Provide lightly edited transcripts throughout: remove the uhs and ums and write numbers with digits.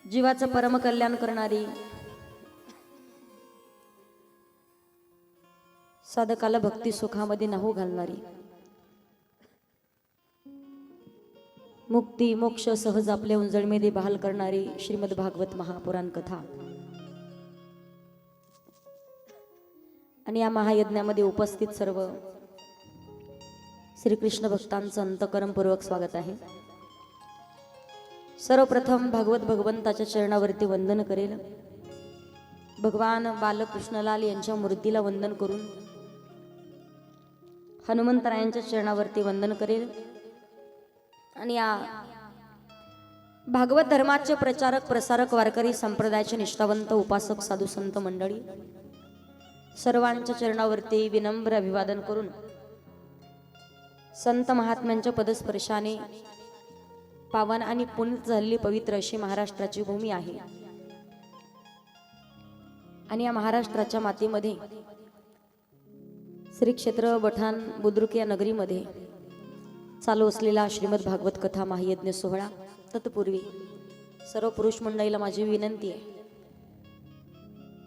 जीवाचं परम कल्याण करणारी, साधकाला भक्ती सुखामध्ये नाहू घालणारी, मुक्ती मोक्ष सहज आपल्या उंजळमेदी बहाल करणारी श्रीमद भागवत महापुराण कथा आणि या महायज्ञामध्ये उपस्थित सर्व श्रीकृष्ण भक्तांचं अंतःकरणपूर्वक स्वागत आहे। सर्वप्रथम भागवत भगवंताच्या चरणावरती वंदन करेल। भगवान बालकृष्णलाल यांच्या मूर्तीला वंदन करून हनुमंतरायांच्या चरणावरती वंदन करेल आणि या भागवत धर्माचे प्रचारक प्रसारक वारकरी संप्रदायाचे निष्ठावंत उपासक साधू संत मंडळी सर्वांच्या चरणावरती विनम्र अभिवादन करून संत महात्म्यांच्या पदस्पर्शाने पावन आणि पुनीत झालेली पवित्र अशी महाराष्ट्राची भूमी आहे आणि या महाराष्ट्राच्या मातीमध्ये श्री क्षेत्र बठाण बुद्रुक या नगरीमध्ये चालू असलेला श्रीमद भागवत कथा महायज्ञ सोहळा। तत्पूर्वी सर्व पुरुष मंडळीला माझी विनंती आहे,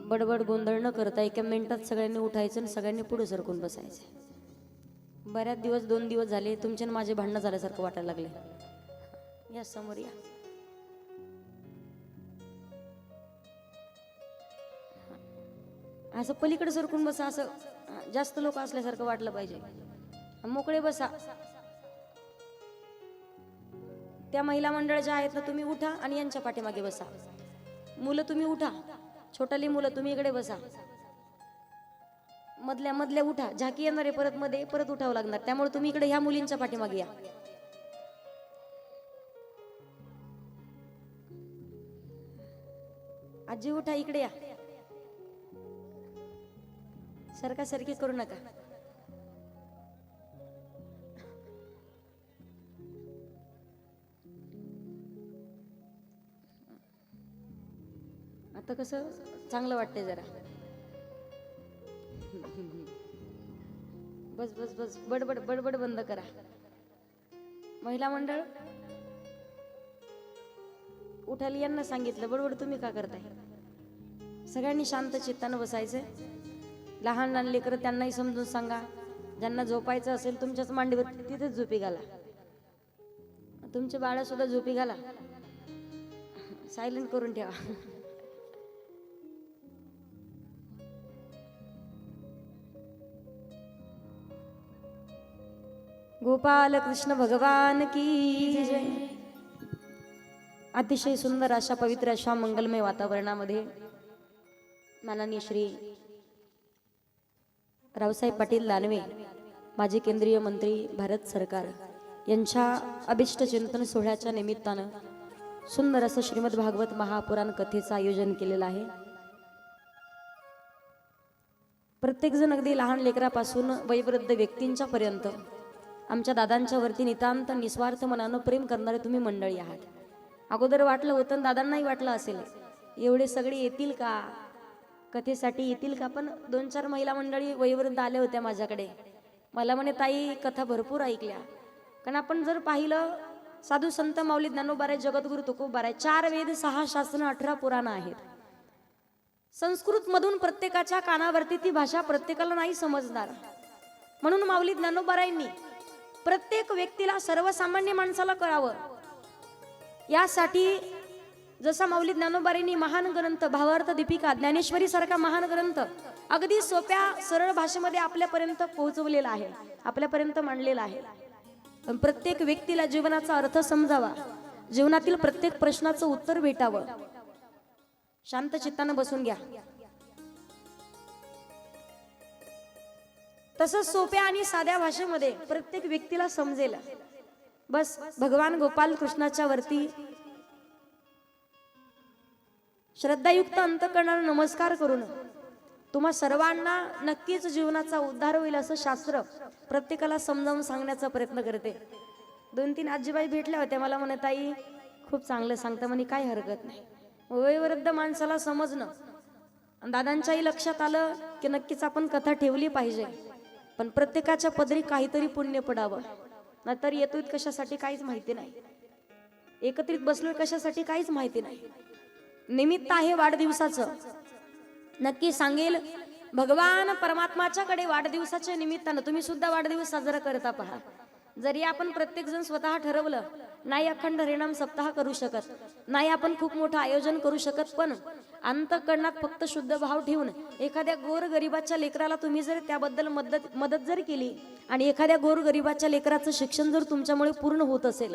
बडबड गोंधळ न करता एका मिनिटात सगळ्यांनी उठायचं आणि सगळ्यांनी पुढे सरकून बसायचं। बऱ्याच दिवस 2 दिवस झाले तुमचे माझे भांडणं झाल्यासारखं वाटायला लागले। या समोर या। असं पलीकडे सरकून बसा, असं जास्त लोक असल्यासारखं वाटलं पाहिजे। मोकळे बसा। त्या महिला मंडळाच्या आहेत ना, तुम्ही उठा आणि यांच्या पाठीमागे बसा। मुलं तुम्ही उठा, छोटाली मुलं तुम्ही इकडे बसा। मधल्या उठा, झाकी येणार आहे परत, मध्ये परत उठावं लागणार, त्यामुळे तुम्ही इकडे ह्या मुलींच्या पाठीमागे या। आजी उठा, इकडे या। सरका सरकी करू नका। आता कसं चांगलं वाटतंय जरा। बस बस बस, बडबड बडबड बंद करा। महिला मंडळ उठाली, यांना सांगितलं बडबड तुम्ही का करताय? सगळ्यांनी शांत चित्तानं बसायचं। लहान लहान लेकरं त्यांनाही समजून सांगा, ज्यांना झोपायचं असेल तुमच्याच मांडीवर तिथेच झोपी घाला। तुमचे बाळ सुद्धा झोपी घाला, सायलेंट करून ठेवा। गोपाल कृष्ण भगवान की जय। अतिशय सुंदर अशा पवित्र अशा मंगलमय वातावरणामध्ये माननीय श्री रावसाहेब पाटील दानवे माजी केंद्रीय मंत्री भारत सरकार यांच्या अभिष्ट चिंतन सोहळ्याच्या निमित्तानं सुंदर असं श्रीमद भागवत महापुराण कथेचं आयोजन केलेलं आहे। प्रत्येक जण अगदी लहान लेकरापासून वयोवृद्ध व्यक्तींच्या पर्यंत आमच्या दादांच्या वरती नितांत निस्वार्थ मनानं प्रेम करणारे तुम्ही मंडळी आहात। अगोदर वाटलं होतं, दादांनाही वाटलं असेल एवढे सगळे येतील का, कथेसाठी येतील का, पण 2-4 महिला मंडळी वयोवृद्ध आल्या होत्या माझ्याकडे। मला म्हणे ताई कथा भरपूर ऐकल्या, कारण आपण जर पाहिलं साधू संत माऊली ज्ञानोबा जगद्गुरु तुकोबा 4 वेद 6 शास्त्र 18 पुराण आहेत। संस्कृत मधून प्रत्येकाच्या कानावरती ती भाषा प्रत्येकाला नाही समजणार, म्हणून माऊली ज्ञानोबारायांनी प्रत्येक व्यक्तीला सर्वसामान्य माणसाला कळावं यासाठी जसा माऊली ज्ञानोबारायांनी महान ग्रंथ भावार्थ दीपिका ज्ञानेश्वरी सारखा महान ग्रंथ अगदी सोप्या सरळ भाषेमध्ये आपल्यापर्यंत पोहोचवलेला आहे, आपल्यापर्यंत मांडलेला आहे। पण प्रत्येक व्यक्तीला जीवनाचा अर्थ समजावा, जीवनातील प्रत्येक प्रश्नाचं उत्तर भेटावं। शांत चित्तानं बसून घ्या। तसंच सोप्या आणि साध्या भाषेमध्ये प्रत्येक व्यक्तीला समजेल। बस भगवान गोपाल कृष्णाच्या वरती श्रद्धायुक्त अंतःकरणाने नमस्कार करून तुम्हा सर्वांना नक्कीच जीवनाचा उद्धार होईल असं शास्त्र प्रत्येकाला समजावून सांगण्याचा प्रयत्न करते। 2-3 आजीबाई भेटल्या होत्या, मला म्हणत ताई खूप चांगलं सांगता म्हणे, काही हरकत नाही। वयोवृद्ध माणसाला समजणं, दादांच्याही लक्षात आलं की नक्कीच आपण कथा ठेवली पाहिजे, पण प्रत्येकाच्या पदरी काहीतरी पुण्य पडावं। नाहीतर येतोय कशासाठी काहीच माहिती नाही, एकत्रित बसलोय कशासाठी काहीच माहिती नाही। निमित्त आहे वाढदिवसाचं, नक्की सांगेल भगवान परमात्माच्याकडे वाढदिवसाच्या निमित्तानं तुम्ही सुद्धा वाढदिवस साजरा करता पहा. जरी आपण प्रत्येक जण स्वतः ठरवलं नाही अखंड हरिनाम सप्ताह करू शकत, नाही आपण खूप मोठं आयोजन करू शकत, पण अंतःकरणात फक्त शुद्ध भाव ठेवून एखाद्या गोरगरिबाच्या लेकराला तुम्ही जर त्याबद्दल मदत जर केली आणि एखाद्या गोरगरिबाच्या लेकराचं शिक्षण जर तुमच्यामुळे पूर्ण होत असेल,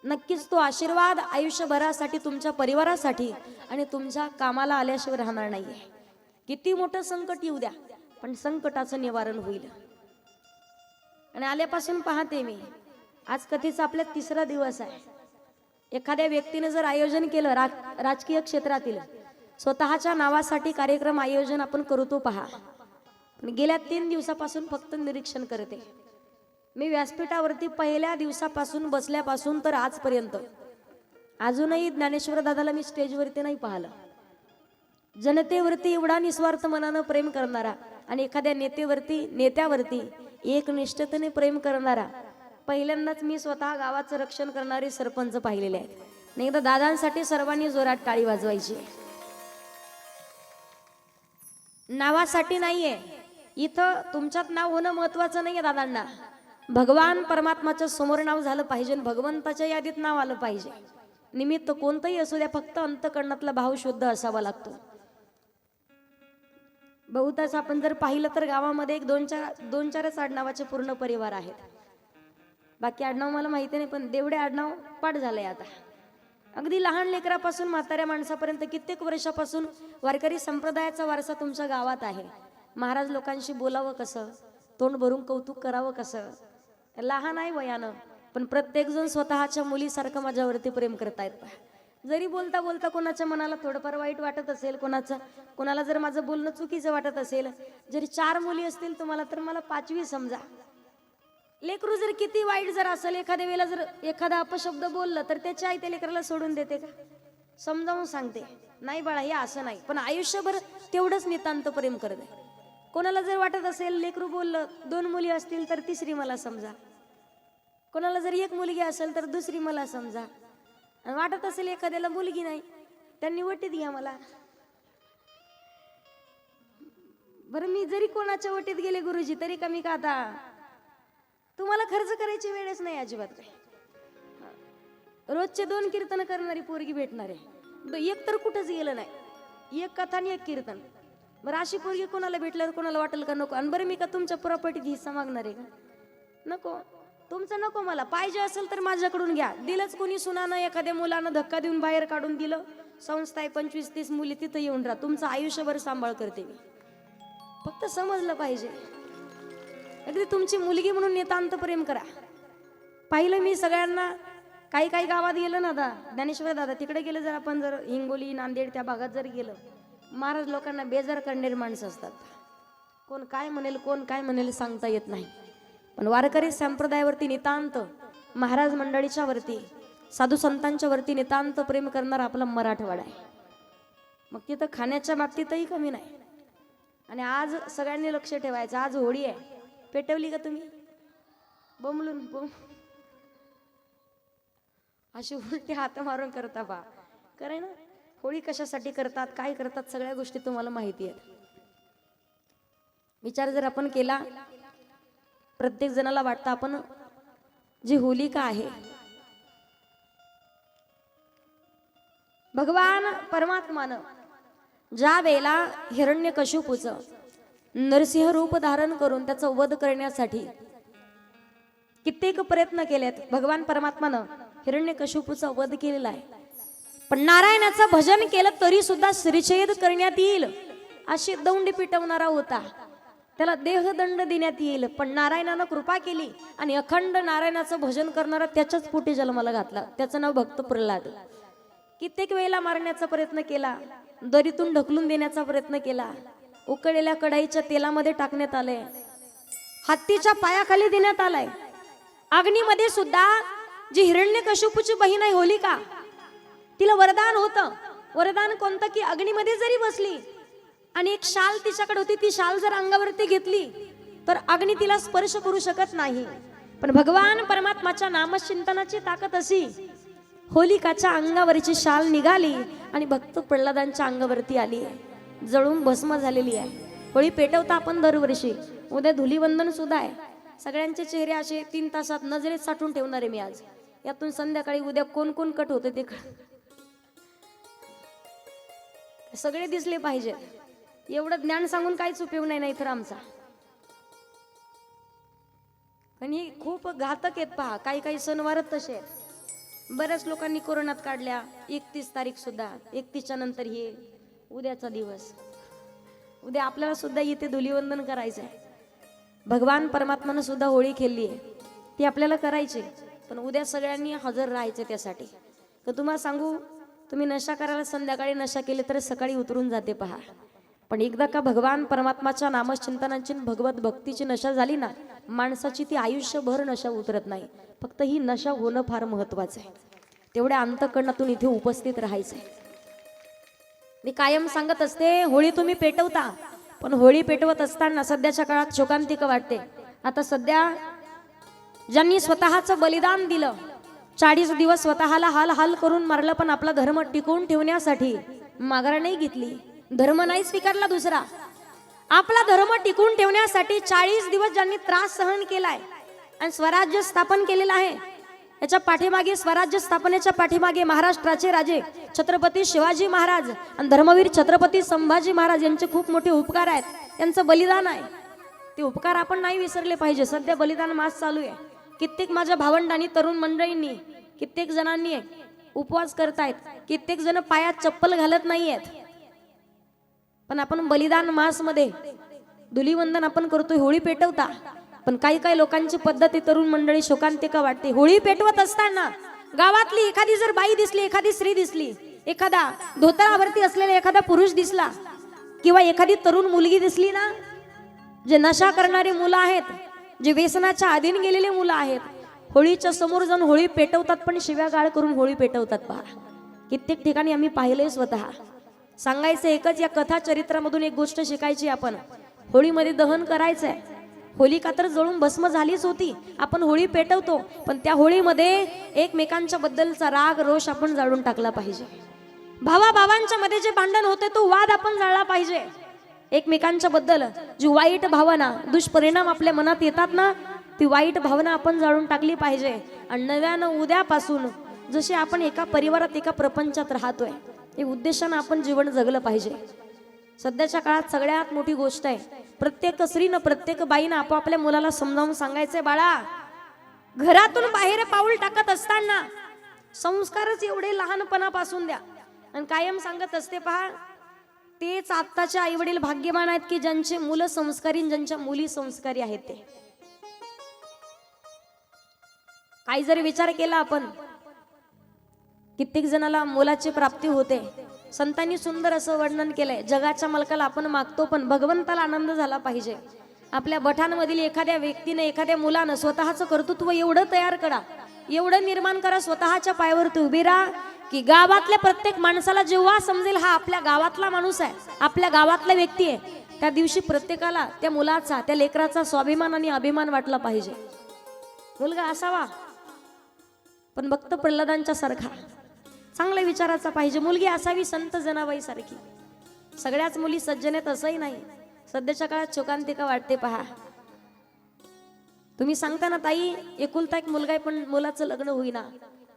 नक्कीच तो आशीर्वाद आयुष्यभरासाठी तुमच्या परिवारासाठी आणि तुमच्या कामाला आल्याशिवाय राहणार नाहीये. किती मोठं संकट येऊ द्या, पण संकटाचं निवारण होईल. आणि आल्यापासून पाहते मी, आज कथेचा आपल्या 3रा दिवस आहे. एखाद्या व्यक्तीने जर आयोजन केलं राजकीय क्षेत्रातील स्वतःच्या नावासाठी कार्यक्रम आयोजन आपण करतो पहा. गेल्या 3 दिवसापासून फक्त निरीक्षण करते मी व्यासपीठावरती. पहिल्या दिवसापासून बसल्यापासून तर आजपर्यंत अजूनही ज्ञानेश्वर दादाला मी स्टेजवरती नाही पाहिलं. जनतेवरती एवढा निस्वार्थ मनानं प्रेम करणारा आणि एखाद्या नेत्यावरती एकनिष्ठतेने प्रेम करणारा पहिल्यांदाच मी स्वतः गावाचं रक्षण करणारे सरपंच पाहिलेले आहेत. आणि एकदा दादांसाठी सर्वांनी जोरात टाळी वाजवायची. नावासाठी नाहीये इथं, तुमच्यात नाव होणं महत्वाचं नाहीये दादांना. भगवान परमात्माच्या समोर नाव झालं पाहिजे, भगवंताच्या यादीत नाव आलं पाहिजे. निमित्त कोणतंही असू द्या, फक्त अंतःकरणातला भाव शुद्ध असावा लागतो. बहुतांश आपण जर पाहिलं तर गावामध्ये एक 2-4च आडनावाचे पूर्ण परिवार आहेत. बाकी आडनाव मला माहिती नाही, पण देवडे आडनाव पाठ झालंय आता. अगदी लहान लेकरापासून म्हाताऱ्या माणसापर्यंत कित्येक वर्षापासून वारकरी संप्रदायाचा वारसा तुमच्या गावात आहे. महाराज लोकांशी बोलावं कसं, तोंड भरून कौतुक करावं कसं, लहान आहे वयानं, पण प्रत्येक जण स्वतःच्या मुलीसारखं माझ्यावरती प्रेम करतायत. जरी बोलता बोलता कोणाच्या मनाला थोडंफार वाईट वाटत असेल, कोणाला जर माझं बोलणं चुकीचं वाटत असेल, जरी 4 मुली असतील तुम्हाला तर मला 5वी समजा. लेकरू जर किती वाईट जर असेल, एखाद्या वेळेला जर एखादा अपशब्द बोललं तर त्याची आई त्या लेकराला सोडून देते का? समजावून सांगते, नाही बाळा हे असं नाही, पण आयुष्यभर तेवढंच नितांत प्रेम करते. कोणाला जर वाटत असेल लेकरू बोललं 2 मुली असतील तर 3री मला समजा, कोणाला जर 1 मुलगी असेल तर 2री मला समजा, आणि वाटत असेल एखाद्याला मुलगी नाही त्यांनी वटीत घ्या मला. बरं मी जरी कोणाच्या वटीत गेले गुरुजी तरी कमी का? आता तुम्हाला खर्च करायची वेळच नाही अजिबात. काय रोजचे 2 कीर्तन करणारी पोरगी भेटणार आहे, एक तर कुठंच गेलं नाही, 1 कथा आणि 1 कीर्तन. बरं अशी पोरगी कोणाला भेटल्यावर कोणाला वाटेल का नको? आणि बरं मी का तुमच्या प्रॉपर्टीत हिस्सा मागणार आहे का? नको, तुमचं नको, मला पाहिजे असेल तर माझ्याकडून घ्या. दिलंच कोणी सुनानं एखाद्या मुलानं धक्का देऊन बाहेर काढून दिलं, संस्था आहे 25-30 मुली, तिथं येऊन राहा, तुमचं आयुष्यभर सांभाळ करते मी. फक्त समजलं पाहिजे, अगदी तुमची मुलगी म्हणून नितांत प्रेम करा. पाहिलं मी सगळ्यांना, काही गावात गेलं ना दादा, ज्ञानेश्वर दादा तिकडे गेलं जर आपण, जर हिंगोली नांदेड त्या भागात जर गेलं, महाराज लोकांना बेजार करणारी माणसं असतात. कोण काय म्हणेल सांगता येत नाही. पण वारकरी संप्रदायावरती नितांत, महाराज मंडळीच्या वरती, साधू संतांच्या वरती नितांत प्रेम करणारा आपला मराठवाडा आहे. मग तिथं खाण्याच्या बाबतीतही कमी नाही. आणि आज सगळ्यांनी लक्ष ठेवायचं, आज होळी आहे. पेटवली का तुम्ही? बोंबलून अशी उलटी हात मारून करता बा, करे ना. होळी कशासाठी करतात, काय करतात, सगळ्या गोष्टी तुम्हाला माहिती आहेत. विचार जर आपण केला, प्रत्येक जणाला वाटतं आपण जी होलिका आहे, भगवान परमात्मानं ज्या वेळेला हिरण्यकशिपूचं नरसिंह रूप धारण करून त्याचा वध करण्यासाठी कित्येक प्रयत्न केलेत, भगवान परमात्मानं हिरण्यकशिपूचा वध केलेला आहे. पण नारायणाचं भजन केलं तरी सुद्धा श्रीछेद करण्यात येईल अशी दौंडी पिटवणारा होता, त्याला देहदंड देण्यात येईल. पण नारायणानं कृपा केली आणि अखंड नारायणाचं भजन करणारा त्याच्याच पोटी जन्माला घातला. त्याचं नाव भक्त प्रल्हाद. कित्येक वेळेला मारण्याचा प्रयत्न केला, दरीतून ढकलून देण्याचा प्रयत्न केला, उकळलेल्या कढईच्या तेलामध्ये टाकण्यात आले, हत्तीच्या पायाखाली देण्यात आलाय. अग्नीमध्ये सुद्धा जी हिरण्यकशिपूची बहीण आहे होलिका, तिला वरदान होतं. वरदान कोणतं? की अग्नीमध्ये जरी बसली आणि एक शाल तिच्याकडे होती, ती शाल जर अंगावरती घेतली तर अग्नी तिला स्पर्श करू शकत नाही. पण भगवान परमात्माच्या नामचिंतनाची ताकद अशी होलिकाच्या अंगावरची शाल निघाली आणि भक्त प्रल्हादांच्या अंगावरती आली आहे, जळून भस्म झालेली आहे. होळी पेटवता आपण दरवर्षी. उद्या धुलीवंदन सुद्धा आहे. सगळ्यांचे चेहरे असे 3 तासात नजरेत साठवून ठेवणार आहे मी आज. यातून संध्याकाळी उद्या कोण कोण कट होते ते सगळे दिसले पाहिजे. एवढं ज्ञान सांगून काहीच उपयोग नाही तर आमचा. आणि खूप घातक आहेत पहा. काही काही सणवारच तसे आहेत. बऱ्याच लोकांनी कोरोनात काढल्या. 31 तारीख सुद्धा, 31च्या नंतर हे उद्याचा दिवस. उद्या आपल्याला सुद्धा इथे धुलीवंदन करायचं आहे. भगवान परमात्मानं सुद्धा होळी खेळली आहे, ती आपल्याला करायची. पण उद्या सगळ्यांनी हजर राहायचे त्यासाठी. तर तुम्हाला सांगू, तुम्ही नशा करायला संध्याकाळी नशा केले तर सकाळी उतरून जाते पहा. पण एकदा का भगवान परमात्माच्या नामचिंतनाची भगवत भक्तीची नशा झाली ना, माणसाची ती आयुष्यभर नशा उतरत नाही. फक्त ही नशा होणं फार महत्वाचं आहे. तेवढ्या अंतःकरणातून इथे उपस्थित राहायचंय. मी कायम सांगत असते, होळी तुम्ही पेटवता, पण होळी पेटवत असताना सध्याच्या काळात शोकांतिका वाटते. आता सध्या ज्यांनी स्वतःचं बलिदान दिलं, 40 दिवस स्वतःला हाल हाल करून मारलं, पण आपला धर्म टिकवून ठेवण्यासाठी माघार नाही घेतली, धर्म नाही स्वीकारला दुसरा. आपला धर्म टिकवून ठेवण्यासाठी 40 दिवस ज्यांनी त्रास सहन केलाय आणि स्वराज्य स्थापन केलेलं आहे, याच्या पाठीमागे, स्वराज्य स्थापनेच्या पाठीमागे महाराष्ट्राचे राजे छत्रपती शिवाजी महाराज आणि धर्मवीर छत्रपती संभाजी महाराज यांचे खूप मोठे उपकार आहेत. यांचं बलिदान आहे. ते उपकार आपण नाही विसरले पाहिजे. सध्या बलिदान मास चालू आहे. कित्येक माझ्या भावंडांनी, तरुण मंडळींनी, कित्येक जणांनी उपवास करतायत. कित्येक जण पायात चप्पल घालत नाहीयेत. पण आपण बलिदान मास मध्ये धुलीवंदन आपण करतोय, होळी पेटवता. पण काही काही लोकांची पद्धती, तरुण मंडळी शोकांतिका वाटते. होळी पेटवत असताना गावातली एखादी जर बाई दिसली, एखादी स्त्री दिसली, एखादा धोतरावरती असलेला एखादा पुरुष दिसला, किंवा एखादी तरुण मुलगी दिसली ना, जे नशा करणारी मुलं आहेत, जे व्यसनाच्या अधीन गेलेले मुलं आहेत, होळीच्या समोर जाऊन होळी पेटवतात, पण शिव्यागाळ करून होळी पेटवतात पहा. कित्येक ठिकाणी आम्ही पाहिलंय स्वतः. सांगायचं एकच, या कथा चरित्रामधून एक गोष्ट शिकायची आपण. होळीमध्ये दहन करायचंय. होलिका तर जळून भस्म झालीच होती. आपण होळी पेटवतो, पण त्या होळीमध्ये एकमेकांच्या बद्दलचा राग रोष आपण जाळून टाकला पाहिजे. भावा भावांच्या मध्ये जे भांडण होते तो वाद आपण जाळला पाहिजे. एकमेकांच्या बद्दल जी वाईट भावना, दुष्परिणाम आपल्या मनात येतात ना, ती वाईट भावना आपण जाळून टाकली पाहिजे. आणि नव्यानं उद्यापासून जसे आपण एका परिवारात, एका प्रपंचात राहतोय, हे उद्देशानं आपण जीवन जगलं पाहिजे. सध्याच्या काळात सगळ्यात मोठी गोष्ट आहे, प्रत्येक स्त्रीनं, प्रत्येक बाईनं आपापल्या मुलाला समजावून सांगायचंय, बाळा, घरातून बाहेर पाऊल टाकत असताना संस्कारच एवढे लहानपणापासून द्या. आणि कायम सांगत असते पहा, तेच आत्ताचे आई वडील भाग्यवान आहेत की ज्यांचे मुलं संस्कारी, ज्यांच्या मुली संस्कारी आहेत. ते काही जरी विचार केला आपण, कित्येक जणाला मुलाची प्राप्ती होते. संतांनी सुंदर असं वर्णन केलंय, जगाच्या मालकाला आपण मागतो, पण भगवंताला आनंद झाला पाहिजे. आपल्या बठांमधील एखाद्या व्यक्तीने, एखाद्या मुलानं स्वतःचं कर्तृत्व एवढं तयार करा, एवढं निर्माण करा, स्वतःच्या पायावरती उभी राहा, की गावातल्या प्रत्येक माणसाला जेव्हा समजेल हा आपल्या गावातला माणूस आहे, आपल्या गावातला व्यक्ती आहे, त्या दिवशी प्रत्येकाला त्या मुलाचा, त्या लेकराचा स्वाभिमान आणि अभिमान वाटला पाहिजे. मुलगा असावा, पण भक्त प्रल्हादांच्या सारखा चांगल्या विचाराचा पाहिजे. मुलगी असावी संत जनाबाई सारखी. सगळ्याच मुली सज्जनेत असंही नाही. सध्याच्या काळात शोकांतिका वाटते पहा. तुम्ही सांगता ना, ताई एकुलता एक मुलगा आहे, पण मुलाचं लग्न होईना.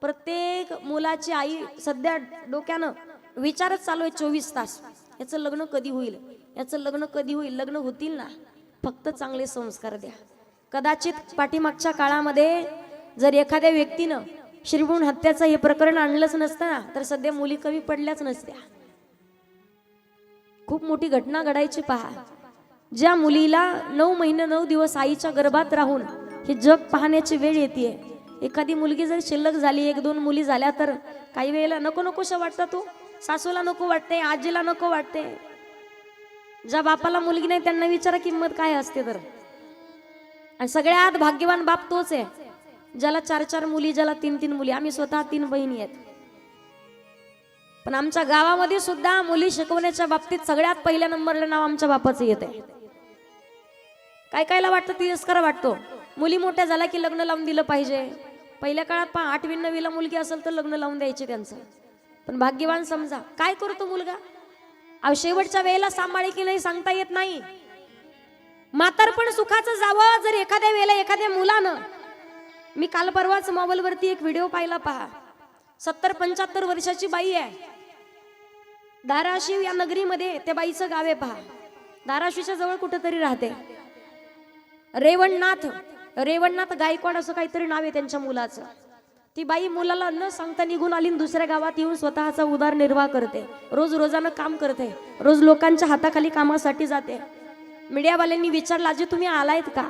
प्रत्येक मुलाची आई सध्या डोक्यानं विचारच चालू आहे 24 तास, याचं लग्न कधी होईल, याचं लग्न कधी होईल. लग्न होतील ना, फक्त चांगले संस्कार द्या. कदाचित पाठीमागच्या काळामध्ये जर एखाद्या व्यक्तीनं श्रीभूण हत्याचं हे प्रकरण आणलंच नसतं ना, तर सध्या मुली कमी पडल्याच नसत्या. खूप मोठी घटना घडायची पहा. ज्या मुलीला 9 महिने 9 दिवस आईच्या गर्भात राहून हे जग पाहण्याची वेळ येते, एखादी मुलगी जर शिल्लक झाली, 1-2 मुली झाल्या, तर काही वेळेला नको नकोशा वाटतं. तो सासूला नको वाटते, आजीला नको वाटते. ज्या बापाला मुलगी नाही त्यांना विचारा किंमत काय असते तर. आणि सगळ्यात भाग्यवान बाप तोच आहे ज्याला 4-4 मुली, ज्याला 3-3 मुली. आम्ही स्वतः 3 बहिणी आहेत. पण आमच्या गावामध्ये सुद्धा मुली शिकवण्याच्या बाबतीत सगळ्यात पहिल्या नंबरला नाव आमच्या बापाचं येत आहे. काय कायला वाटतं, तिरस्कार वाटतो. मुली मोठ्या झाला की लग्न लावून दिलं पाहिजे, पहिल्या काळात 8वी 9वीला मुलगी असेल तर लग्न लावून द्यायचे त्यांचं. पण भाग्यवान समजा काय करतो मुलगा, अहो शेवटच्या वेळेला सांभाळे की नाही सांगता येत नाही. म्हातारपण सुखाचं जावं जर एखाद्या वेळेला एखाद्या मुलानं, मी काल परवाच मोबाईल वरती एक व्हिडिओ पाहिला पहा. 70-75 वर्षाची बाई आहे. धाराशिव या नगरीमध्ये त्या बाईचं गाव आहे पहा. धाराशिवच्या जवळ कुठेतरी राहते. रेवणनाथ गायकवाड असं काहीतरी नाव आहे त्यांच्या मुलाचं. ती बाई मुलाला न सांगता निघून आली, दुसऱ्या गावात येऊन स्वतःचा उदरनिर्वाह करते. रोज रोजानं काम करते, रोज लोकांच्या हाताखाली कामासाठी जाते. मीडियावाल्यांनी विचारलं आजी तुम्ही आलायत का?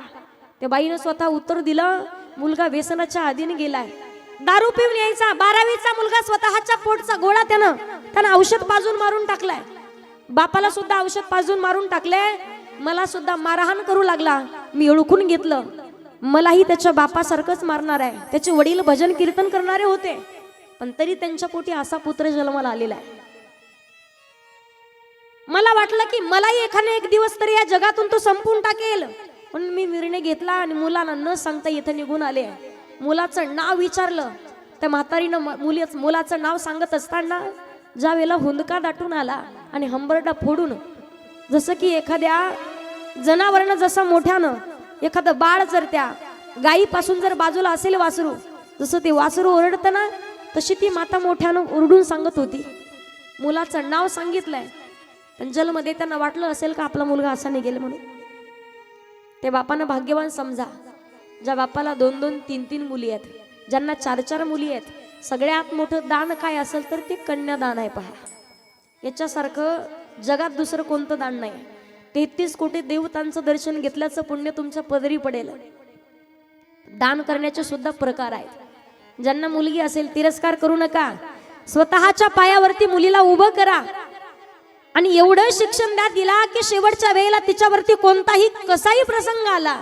त्या बाईनं स्वतः उत्तर दिलं, मुलगा व्यसनाच्या अधीन गेलाय, दारू पिऊन यायचा. 12वीचा मुलगा स्वतःच्या पोटचा गोळा त्यानं औषध पाजून मारून टाकलाय. बापाला सुद्धा औषध पाजून मारून टाकले. मला सुद्धा मारहाण करू लागला. मी ओळखून घेतलं, मलाही त्याच्या बापासारखंच मारणार आहे. त्याचे वडील भजन कीर्तन करणारे होते, पण तरी त्यांच्या पोटी असा पुत्र जन्माला आलेला आहे. मला वाटलं की मलाही एखादा एक दिवस तरी या जगातून तो संपून टाकेल, पण मी निर्णय घेतला आणि मुलाला न सांगता इथं निघून आले. मुलाचं नाव विचारलं, त्या म्हातारीनं मुलाचं नाव सांगत असताना ज्या वेळेला हुंदका दाटून आला आणि हंबरडा फोडून, जसं की एखाद्या जनावरानं जसं मोठ्यानं एखादं बाळ जर त्या गायीपासून जर बाजूला असेल वासरू, जसं ते वासरू ओरडतं ना, तशी ती माता मोठ्यानं ओरडून सांगत होती. मुलाचं नाव सांगितलंय, पण जन्म देताना वाटलं असेल का आपला मुलगा असा निघेल म्हणून. ते बापानं भाग्यवान समजा, ज्या बापाला 2-2, 3-3 मुली आहेत, ज्यांना 4-4 मुली आहेत. सगळ्यात मोठं दान काय असेल तर ते कन्यादान आहे पहा. याच्यासारखं जगात दुसरं कोणतं दान नाही. 33 कोटी देवतांचं दर्शन घेतल्याचं पुण्य तुमच्या पदरी पडेल. दान करण्याचे सुद्धा प्रकार आहेत. ज्यांना मुलगी असेल तिरस्कार करू नका, स्वतःच्या पायावरती मुलीला उभं करा आणि एवढं शिक्षण द्या तिला की शेवटच्या वेळेला तिच्यावरती कोणताही कसाही प्रसंग आला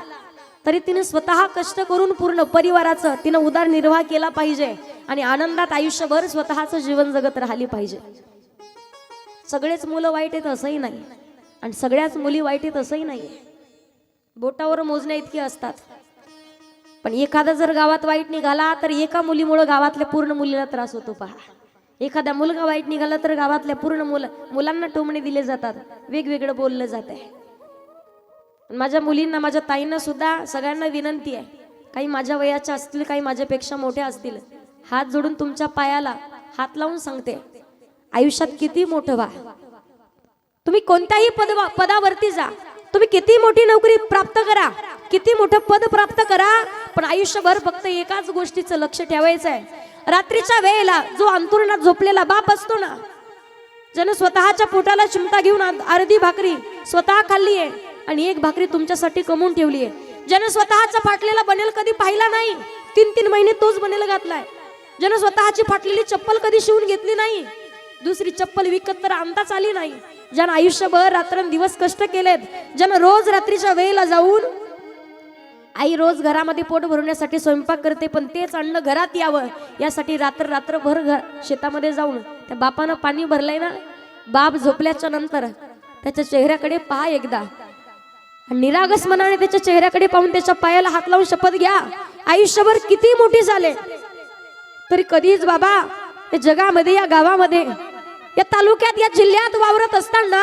तरी तिने स्वतः कष्ट करून पूर्ण परिवाराचं तिनं उदरनिर्वाह केला पाहिजे आणि आनंदात आयुष्यभर स्वतःचं जीवन जगत राहिली पाहिजे. सगळेच मुलं वाईट आहेत असंही नाही आणि सगळ्याच मुली वाईट आहेत असंही नाही. बोटावर मोजण्या इतकी असतात. पण एखादा जर गावात वाईट निघाला तर एका मुलीमुळे गावातल्या पूर्ण मुलीला त्रास होतो पहा. एखादा मुलगा वाईट निघाला तर गावातल्या पूर्ण मुलांना टोमणे दिले जातात, वेगवेगळं बोललं जात आहे. माझ्या मुलींना, माझ्या ताईंना सुद्धा सगळ्यांना विनंती आहे, काही माझ्या वयाच्या असतील, काही माझ्यापेक्षा मोठ्या असतील, हात जोडून तुमच्या पायाला हात लावून सांगते, आयुष्यात किती मोठं व्हा, तुम्ही कोणत्याही पदावरती जा, तुम्ही किती मोठी नोकरी प्राप्त करा, किती मोठं पद प्राप्त करा, पण आयुष्यभर फक्त एकाच गोष्टीचं लक्ष ठेवायचं आहे. रात्रीच्या वेळेला जो अंथरुणात झोपलेला बाप असतो ना, ज्यानं स्वतःच्या पोटाला चिमटा घेऊन अर्धी भाकरी स्वतः खाल्ली आहे आणि एक भाकरी तुमच्यासाठी कमवून ठेवली आहे, ज्यानं स्वतःचा फाटलेला बनेल कधी पाहिला नाही, 3-3 महिने तोच बनेल घातलाय, ज्यानं स्वतःची फाटलेली चप्पल कधी शिवून घेतली नाही, दुसरी चप्पल विकत तर आणताच आली नाही, ज्यानं आयुष्यभर रात्रंदिवस कष्ट केलेत, ज्यानं रोज रात्रीच्या वेळेला जाऊन, आई रोज घरामध्ये पोट भरण्यासाठी स्वयंपाक करते पण तेच अन्न घरात यावं यासाठी रात्रभर शेतामध्ये जाऊन त्या बापानं पाणी भरलंय ना, बाप झोपल्याच्या नंतर त्याच्या चेहऱ्याकडे पहा एकदा, निरागस मनाने त्याच्या चेहऱ्याकडे पाहून त्याच्या पायाला हात लावून शपथ घ्या, आयुष्यभर किती मोठी झाले तरी कधीच बाबा या जगामध्ये, या गावामध्ये, या तालुक्यात, या जिल्ह्यात वावरत असताना